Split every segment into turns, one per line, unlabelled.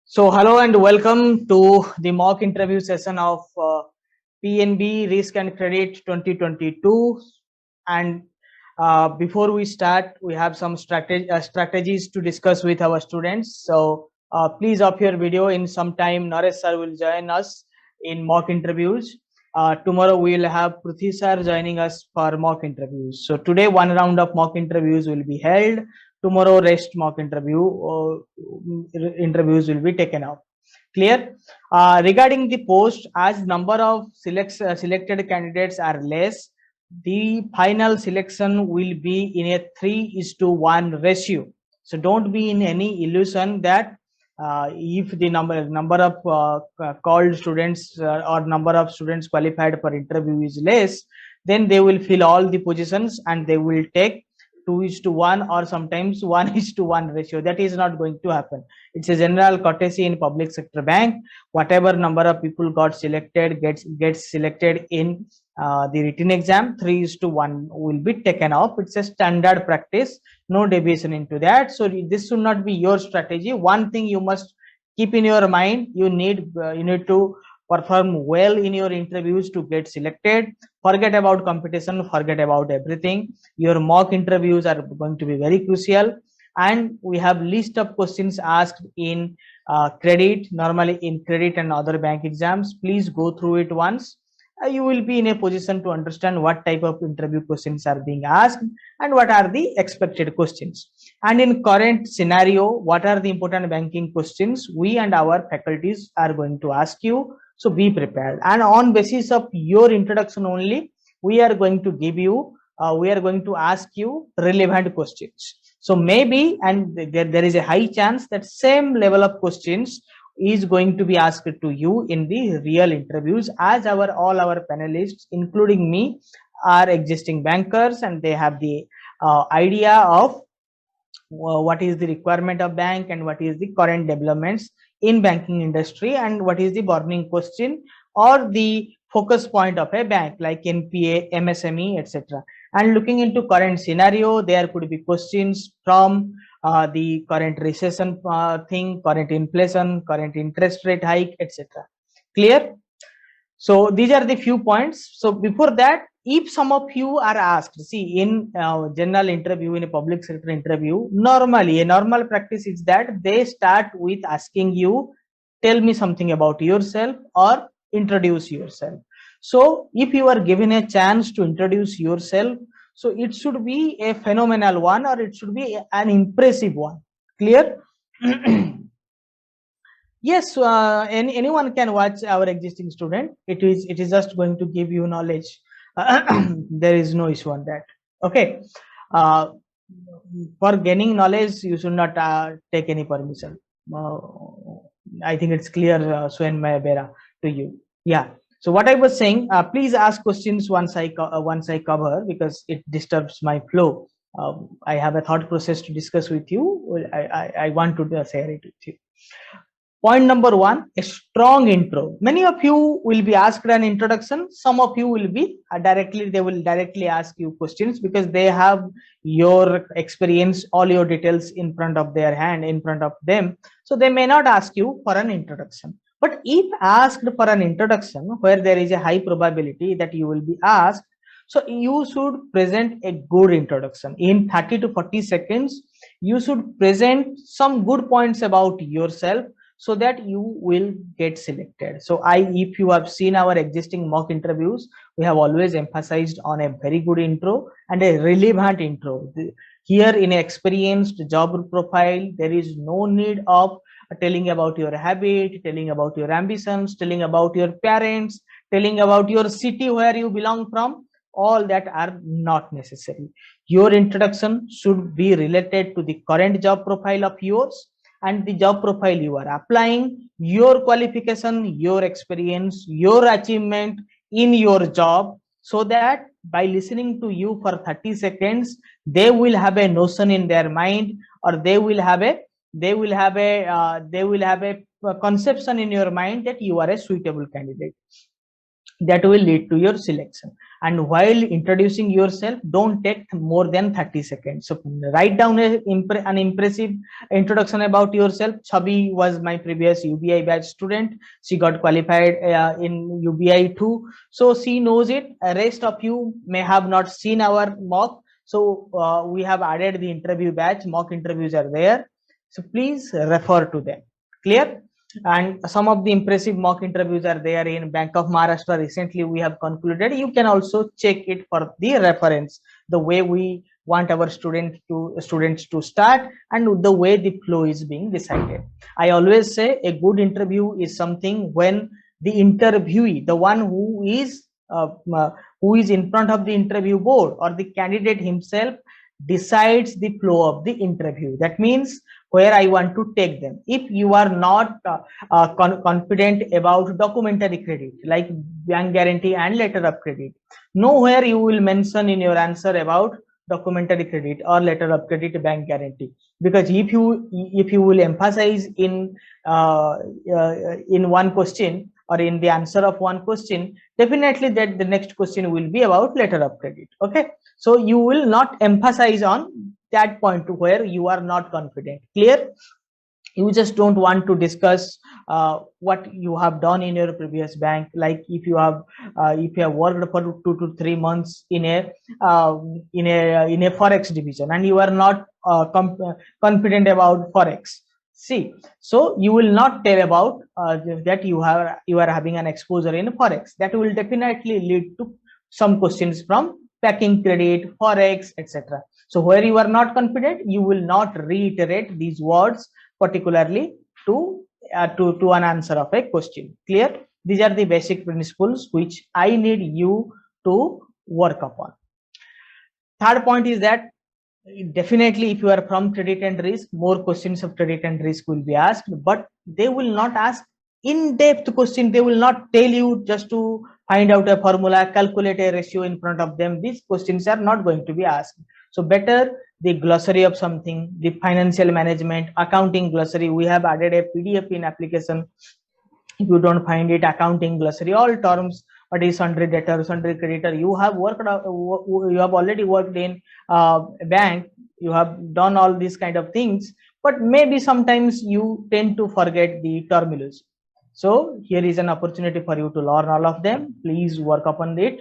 So, hello and welcome to the mock interview session of PNB Risk and Credit 2022. And before we start, we have some strategies to discuss with our students. So, please off your video. In some time, Naresh sir will join us in mock interviews. Tomorrow we will have Pruthi sir joining us for mock interviews. So today one round of mock interviews will be held. Tomorrow rest mock interviews will be taken up. Clear? Regarding the post, as number of selected candidates are less, the final selection will be in a 3:1 ratio. So don't be in any illusion that if the number of called students or number of students qualified for interview is less, then they will fill all the positions and they will take 2:1 or sometimes 1:1 ratio. That is not going to happen. It's a general courtesy in public sector bank. Whatever number of people got selected gets selected in the written exam, 3:1 will be taken off. It's a standard practice, no deviation into that. So this should not be your strategy. One thing you must keep in your mind: you need to perform well in your interviews to get selected. Forget about competition, forget about everything. Your mock interviews are going to be very crucial, and we have list of questions asked in credit, normally in credit and other bank exams. Please go through it once. You will be in a position to understand what type of interview questions are being asked and what are the expected questions. And in current scenario, what are the important banking questions we and our faculties are going to ask you. So be prepared, and on basis of your introduction only, we are going to give you we are going to ask you relevant questions. So maybe, and there is a high chance that same level of questions is going to be asked to you in the real interviews, as all our panelists including me are existing bankers and they have the idea of what is the requirement of bank and what is the current developments in banking industry and what is the burning question or the focus point of a bank like NPA, MSME, etc. And looking into current scenario, there could be questions from the current recession current inflation, current interest rate hike, etc. Clear? So these are the few points. So before that, if some of you are asked, see, in general interview, in a public sector interview, normally a normal practice is that they start with asking you, tell me something about yourself or introduce yourself. So if you are given a chance to introduce yourself, so it should be a phenomenal one or it should be an impressive one. Clear? Yes, anyone can watch our existing student. It is just going to give you knowledge. There is no issue on that. Okay. Uh, for gaining knowledge, you should not take any permission. I think it's clear, Swen Mayabera, to you. Yeah. So what I was saying, please ask questions once I cover, because it disturbs my flow. I have a thought process to discuss with you. I want to share it with you. Point number one, a strong intro. Many of you will be asked an introduction. Some of you will be they will directly ask you questions because they have your experience, all your details in front of them. So they may not ask you for an introduction. But if asked for an introduction where there is a high probability that you will be asked, so you should present a good introduction. In 30 to 40 seconds, you should present some good points about yourself, so that you will get selected. So if you have seen our existing mock interviews, we have always emphasized on a very good intro and a relevant intro. Here in an experienced job profile, there is no need of telling about your habit, telling about your ambitions, telling about your parents, telling about your city where you belong from. All that are not necessary. Your introduction should be related to the current job profile of yours and the job profile you are applying, your qualification, your experience, your achievement in your job, so that by listening to you for 30 seconds, they will have a notion in their mind, or they will have a conception in your mind that you are a suitable candidate. that will lead to your selection. And while introducing yourself, don't take more than 30 seconds. So write down an impressive introduction about yourself. Chabi was my previous UBI batch student. She got qualified in UBI too, so she knows it. Rest of you may have not seen our mock, so we have added the interview batch. Mock interviews are there, so please refer to them. Clear? And some of the impressive mock interviews are there in Bank of Maharashtra. Recently we have concluded. You can also check it for the reference, the way we want our students to start and the way the flow is being decided. I always say a good interview is something when the interviewee, the one who is in front of the interview board, or the candidate himself, decides the flow of the interview. That means where I want to take them. If you are not confident about documentary credit like bank guarantee and letter of credit, nowhere you will mention in your answer about documentary credit or letter of credit, bank guarantee. Because if you will emphasize in one question or in the answer of one question, definitely that the next question will be about letter of credit. Okay, so you will not emphasize on that point where you are not confident. Clear? You just don't want to discuss what you have done in your previous bank. Like if you have worked for 2 to 3 months in a forex division and you are not confident about forex. See, so you will not tell about that you are having an exposure in forex. That will definitely lead to some questions from packing credit, forex, etc. So where you are not confident, you will not reiterate these words particularly to an answer of a question. Clear? These are the basic principles which I need you to work upon. Third point is that definitely if you are from credit and risk, more questions of credit and risk will be asked, but they will not ask in-depth question. They will not tell you just to find out a formula, calculate a ratio in front of them. These questions are not going to be asked. So better the glossary of something, the financial management, accounting glossary. We have added a PDF in application. If you don't find it, accounting glossary, all terms, what is sundry debtor, sundry creditor. You have already worked in a bank. You have done all these kind of things, but maybe sometimes you tend to forget the terminology. So here is an opportunity for you to learn all of them. Please work upon it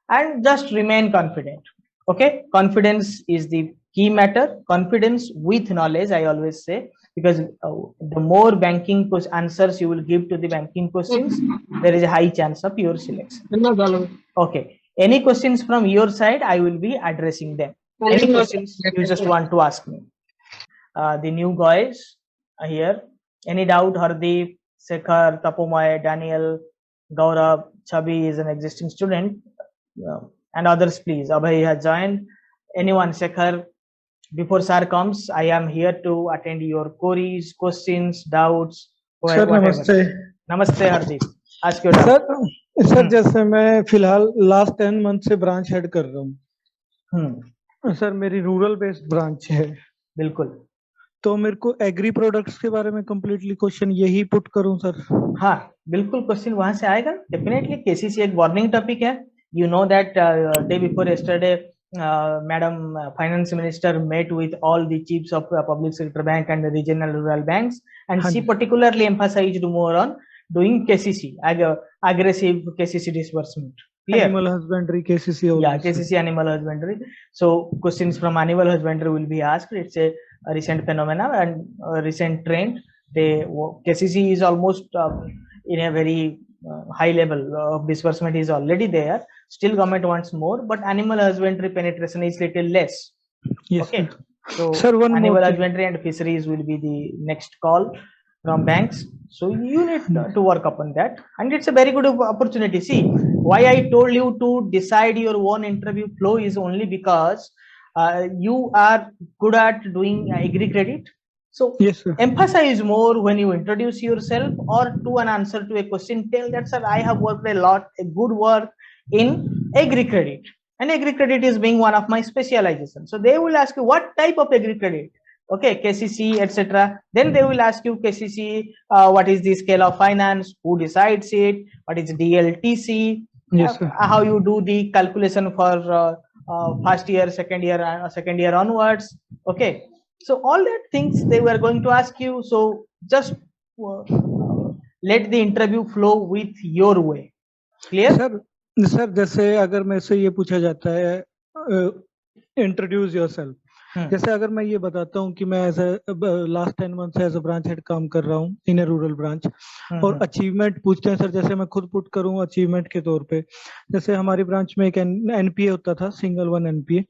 and just remain confident. Okay, confidence is the key matter. Confidence with knowledge, I always say, because the more banking answers you will give to the banking questions, there is a high chance of your selection. Okay, any questions from your side? I will be addressing them. Any questions you just want to ask me? The new guys are here. Any doubt? Hardeep, Sekhar, Tapomoy, Daniel, Gaurav, Chabi is an existing student, and others, please. Abhay has joined. Anyone? Sekhar, before sir comes, I am here to attend your queries, questions, doubts.
Sir, namaste.
Namaste, Hardeep. Ask your doubt.
Sir जैसे मैं फिलहाल last 10 month से branch head कर रहा हूँ sir, मेरी rural based branch है।
बिल्कुल।
तो मेरे को एग्री प्रोडक्ट्स के बारे में कंप्लीटली क्वेश्चन यही पुट करूं सर?
हाँ, बिल्कुल क्वेश्चन वहां से आएगा डेफिनेटली। केसीसी एक वार्निंग टॉपिक है। You know that day before yesterday, Madam Finance Minister met with all the chiefs of public sector bank and the regional rural banks, and she particularly emphasized more on doing KCC, aggressive KCC disbursement. Clear?
Animal husbandry KCC.
Yeah, KCC animal husbandry. So questions from animal husbandry will be asked. It's a recent phenomena and a recent trend. The KCC is almost in a very high level of disbursement is already there. Still government wants more, but animal husbandry penetration is little less.
Yes.
Okay. So
sir,
animal husbandry and fisheries will be the next call from banks. So you need to work upon that, and it's a very good opportunity. See, why I told you to decide your own interview flow is only because you are good at doing agri credit. So
yes, sir.
Emphasize more when you introduce yourself or to an answer to a question. Tell that, sir, I have worked a good work in agri credit, and agri credit is being one of my specialization. So they will ask you what type of agri credit. okay, KCC, etc. Then they will ask you KCC, what is the scale of finance, who decides it, what is DLTC,
Yes, sir.
how you do the calculation for first year, second year onwards. Okay, so all that things they were going to ask you. So just let the interview flow with your way. Clear?
Sir जैसे अगर मेरे से ये पूछा जाता है introduce yourself, जैसे अगर मैं ये बताता हूँ कि मैं एज लास्ट 10 मंथ से एज अ ब्रांच हेड काम कर रहा हूँ इन ए रूरल ब्रांच, और अचीवमेंट पूछते हैं सर, जैसे मैं खुद पुट करूँ अचीवमेंट के तौर पे, जैसे हमारी ब्रांच में एक एनपीए होता था, सिंगल वन एनपीए,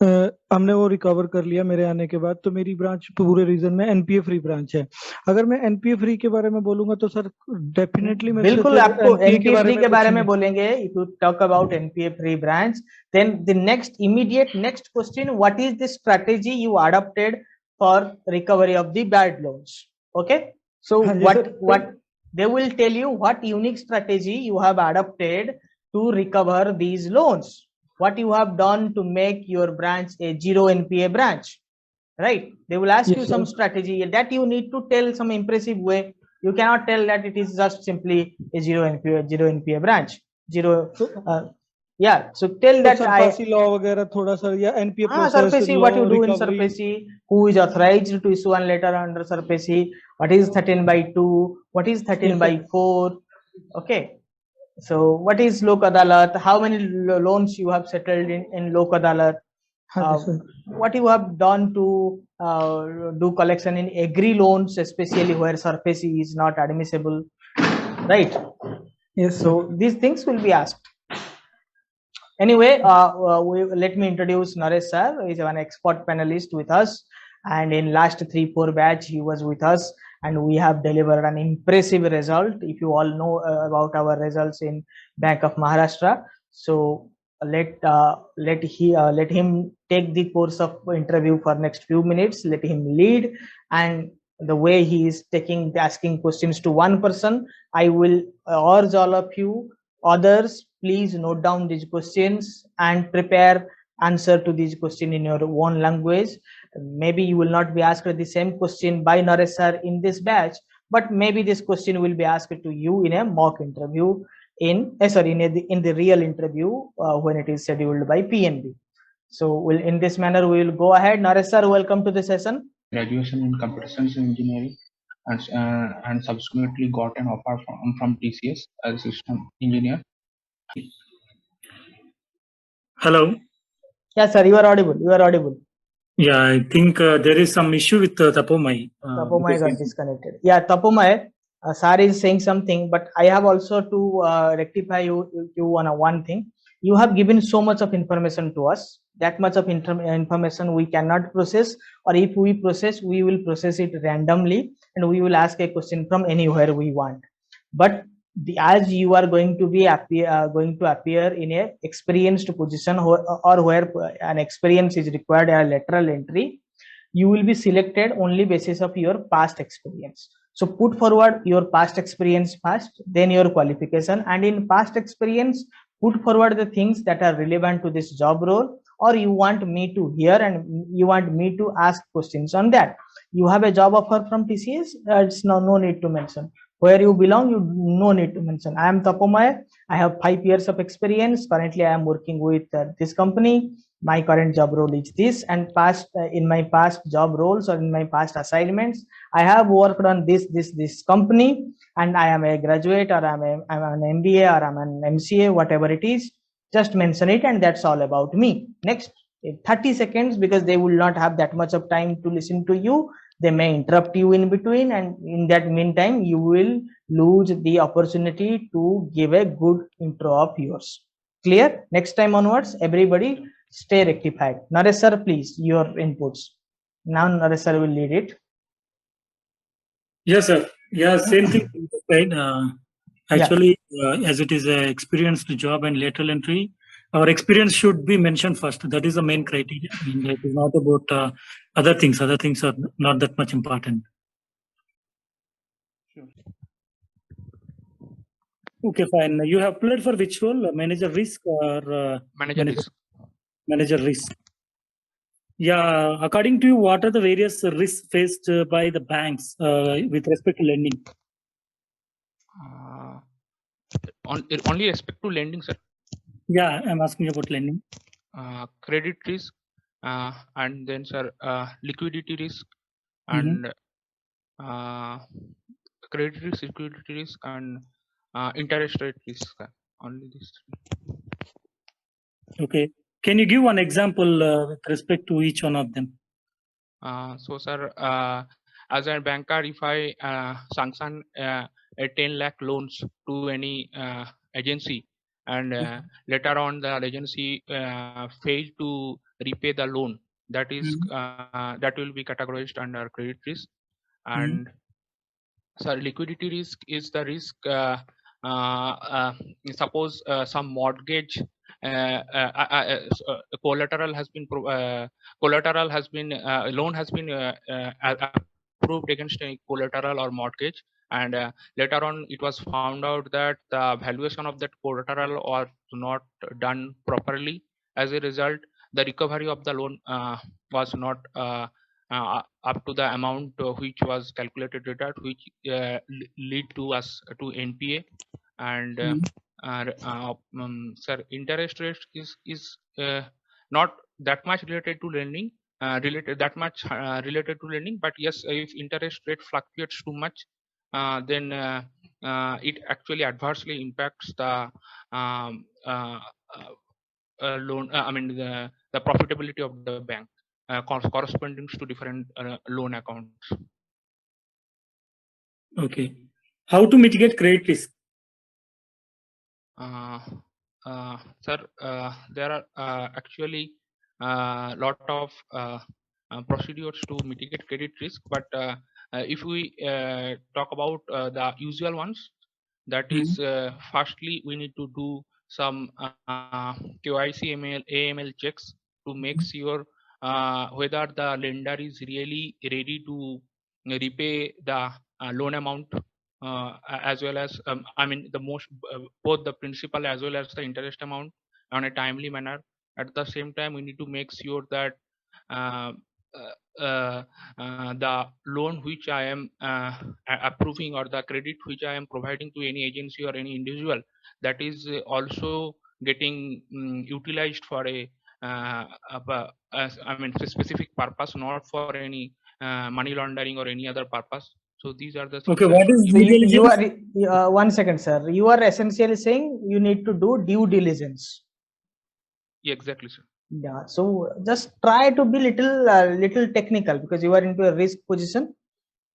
हमने वो रिकवर कर लिया मेरे आने के बाद, तो मेरी ब्रांच पूरे रीजन में एनपीए फ्री ब्रांच है। अगर मैं एनपीए फ्री के बारे में बोलूंगा तो सर डेफिनेटली
बिल्कुल आपको एनपीए फ्री के बारे में बोलेंगे। If you talk about NPA free branch, then the next question, what is the strategy you adopted for recovery of the bad loans? Okay, so what they will tell you what unique strategy you have adopted to recover these loans, what you have done to make your branch a zero NPA branch, right? They will ask you some strategy that you need to tell some impressive way. You cannot tell that it is just simply a zero NPA branch, yeah. So tell that
SARFAESI law वगैरह थोड़ा सा, या NPA process,
SARFAESI, what you do in SARFAESI, who is authorized to issue one letter under SARFAESI, what is 13/2, what is 13/4, okay. So what is Lok Adalat, how many loans you have settled in Lok Adalat, what you have done to do collection in agri loans, especially where SARFAESI is not admissible, right? Yes, so these things will be asked. Anyway, let me introduce Naresh sir. He is an expert panelist with us, and in last 3-4 batch he was with us, and we have delivered an impressive result. If you all know about our results in Bank of Maharashtra, so let him take the course of interview for next few minutes. Let him lead, and the way he is asking questions to one person, I will urge all of you others, please note down these questions and prepare answer to these questions in your own language. Maybe you will not be asked the same question by Naresh sir in this batch, but maybe this question will be asked to you in a mock interview in the real interview when it is scheduled by PNB. So in this manner we will go ahead. Naresh sir, welcome to the session.
Graduation in computer science engineering, and subsequently got an offer from TCS as a system engineer.
Hello.
Yes sir, you are audible.
Yeah, I think there is some issue with Tapomai.
Tapomai got disconnected. Yeah, Tapomai, sir is saying something, but I have also to rectify you on one thing. You have given so much of information to us. That much of information we cannot process, or if we process, we will process it randomly, and we will ask a question from anywhere we want. But as you are going to be appear in a experienced position, or where an experience is required, a lateral entry, you will be selected only basis of your past experience. So put forward your past experience first, then your qualification, and in past experience put forward the things that are relevant to this job role, or you want me to hear and you want me to ask questions on that. You have a job offer from TCS, it's no need to mention. Where you belong, you no need to mention. I am Tapomaya. I have 5 years of experience. Currently, I am working with this company. My current job role is this, and in my past job roles or in my past assignments, I have worked on this company, and I am a graduate, or I'm an MBA, or I'm an MCA, whatever it is. Just mention it, and that's all about me. Next 30 seconds, because they will not have that much of time to listen to you. They may interrupt you in between, and in that meantime you will lose the opportunity to give a good intro of yours. Clear? Next time onwards, everybody stay rectified. Naresh sir, please, your inputs. Now Naresh sir will lead it.
Yes sir, yeah, same thing. Actually, as it is a experienced job and lateral entry, our experience should be mentioned first. That is the main criteria. It is not about other things. Other things are not that much important.
Sure.
Okay, fine. You have applied for which role? Manager risk or
manager risk?
Manager risk. Yeah, according to you, what are the various risks faced by the banks with respect to lending?
Only respect to lending, sir.
Yeah, I'm asking about lending.
Credit risk, and then, sir, liquidity risk, and credit risk, liquidity risk, and interest rate risk, sir. Only this.
Okay. Can you give one example with respect to each one of them?
So, sir, as a banker, if I sanction a 10 lakh loans to any agency, and later on the agency failed to repay the loan, that is that will be categorized under credit risk. And so liquidity risk is the risk. Suppose some mortgage collateral has been loan has been approved against a collateral or mortgage, and later on it was found out that the valuation of that collateral was not done properly. As a result, the recovery of the loan was not up to the amount which was calculated at that, which lead to us to NPA. And sir, interest rate is not that much related to lending, related to lending, but yes, if interest rate fluctuates too much, then it actually adversely impacts the loan. I mean the profitability of the bank. Corresponding to different loan accounts.
Okay. How to mitigate credit risk?
Sir, there are actually a lot of procedures to mitigate credit risk, but if we talk about the usual ones, that is, firstly we need to do some KYC AML checks to make sure whether the lender is really ready to repay the loan amount, as well as I mean the most both the principal as well as the interest amount on a timely manner. At the same time, we need to make sure that the loan which I am approving, or the credit which I am providing to any agency or any individual, that is also getting utilized for a I mean specific purpose, not for any money laundering or any other purpose. So these are the things.
Okay, what is
So
due
you
diligence?
are 1 second, sir. You are essentially saying you need to do due diligence.
Yeah, exactly, sir.
Yeah. So just try to be little technical, because you are into a risk position.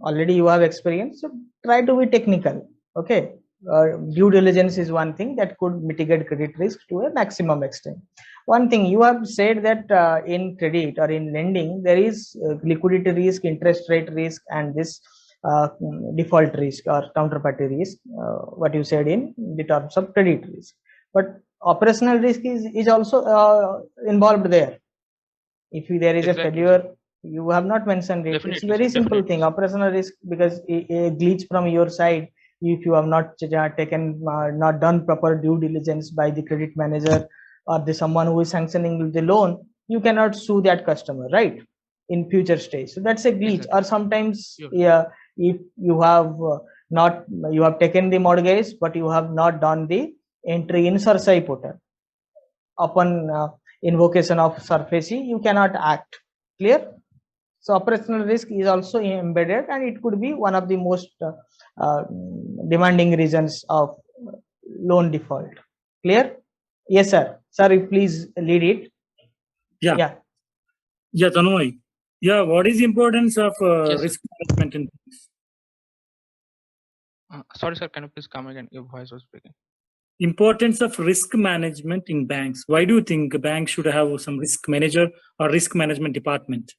Already you have experience. So try to be technical. Okay. Due diligence is one thing that could mitigate credit risk to a maximum extent. One thing you have said that in credit or in lending, there is liquidity risk, interest rate risk, and this default risk or counterparty risk, what you said in the terms of credit risk. But operational risk is also involved there. If there is
Exactly.
a failure, you have not mentioned it.
Definitely,
it's a very
sir.
simple
Definitely.
thing, operational risk, because a glitch from your side, if you have not taken not done proper due diligence by the credit manager or the someone who is sanctioning the loan, you cannot sue that customer, right, in future stage. So that's a glitch.
Exactly.
Or sometimes,
Sure.
yeah, if you have you have taken the mortgage but you have not done the entry in Sarsai portal, upon invocation of SURFACE, you cannot act. Clear? So operational risk is also embedded, and it could be one of the most demanding reasons of loan default. Clear? Yes, sir. Sir, please lead it.
Yeah.
Yeah.
Yeah, Tanmay. Yeah, what is the importance of
Yes,
risk management in banks?
sorry, sir. Can you please come again? Your voice was breaking.
Importance of risk management in banks. Why do you think a bank should have some risk manager or risk management department?